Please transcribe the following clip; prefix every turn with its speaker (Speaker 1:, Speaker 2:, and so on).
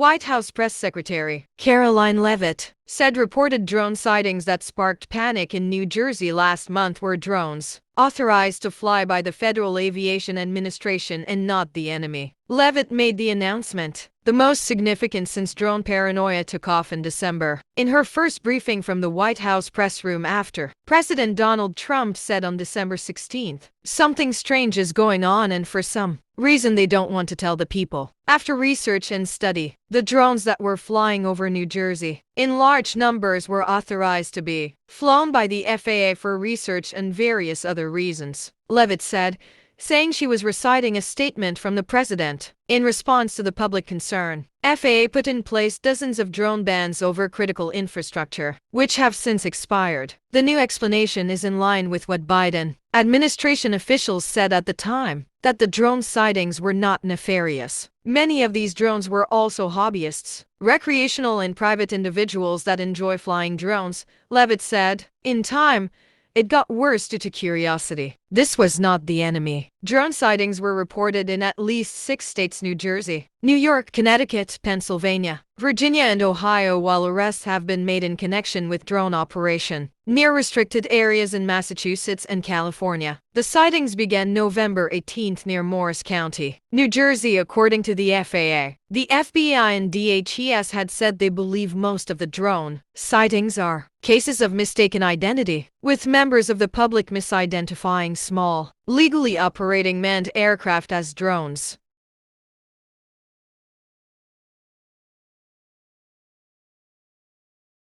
Speaker 1: White House Press Secretary Caroline Leavitt said reported drone sightings that sparked panic in New Jersey last month were drones authorized to fly by the Federal Aviation Administration and not the enemy. Leavitt made the announcement, the most significant since drone paranoia took off in December, in her first briefing from the White House press room after President Donald Trump said on December 16th, "Something strange is going on and for some reason they don't want to tell the people." After research and study, the drones that were flying over New Jersey in large numbers were authorized to be flown by the FAA for research and various other reasons, Leavitt said, saying she was reciting a statement from the president. In response to the public concern, FAA put in place dozens of drone bans over critical infrastructure, which have since expired. The new explanation is in line with what Biden administration officials said at the time, that the drone sightings were not nefarious. Many of these drones were also hobbyists, recreational and private individuals that enjoy flying drones, Leavitt said. In time, it got worse due to curiosity. This was not the enemy. Drone sightings were reported in at least 6 states: New Jersey, New York, Connecticut, Pennsylvania, Virginia, and Ohio, while arrests have been made in connection with drone operation near restricted areas in Massachusetts and California. The sightings began November 18th near Morris County, New Jersey, according to the FAA. The FBI and DHS had said they believe most of the drone sightings are cases of mistaken identity, with members of the public misidentifying small, legally operating manned aircraft as drones.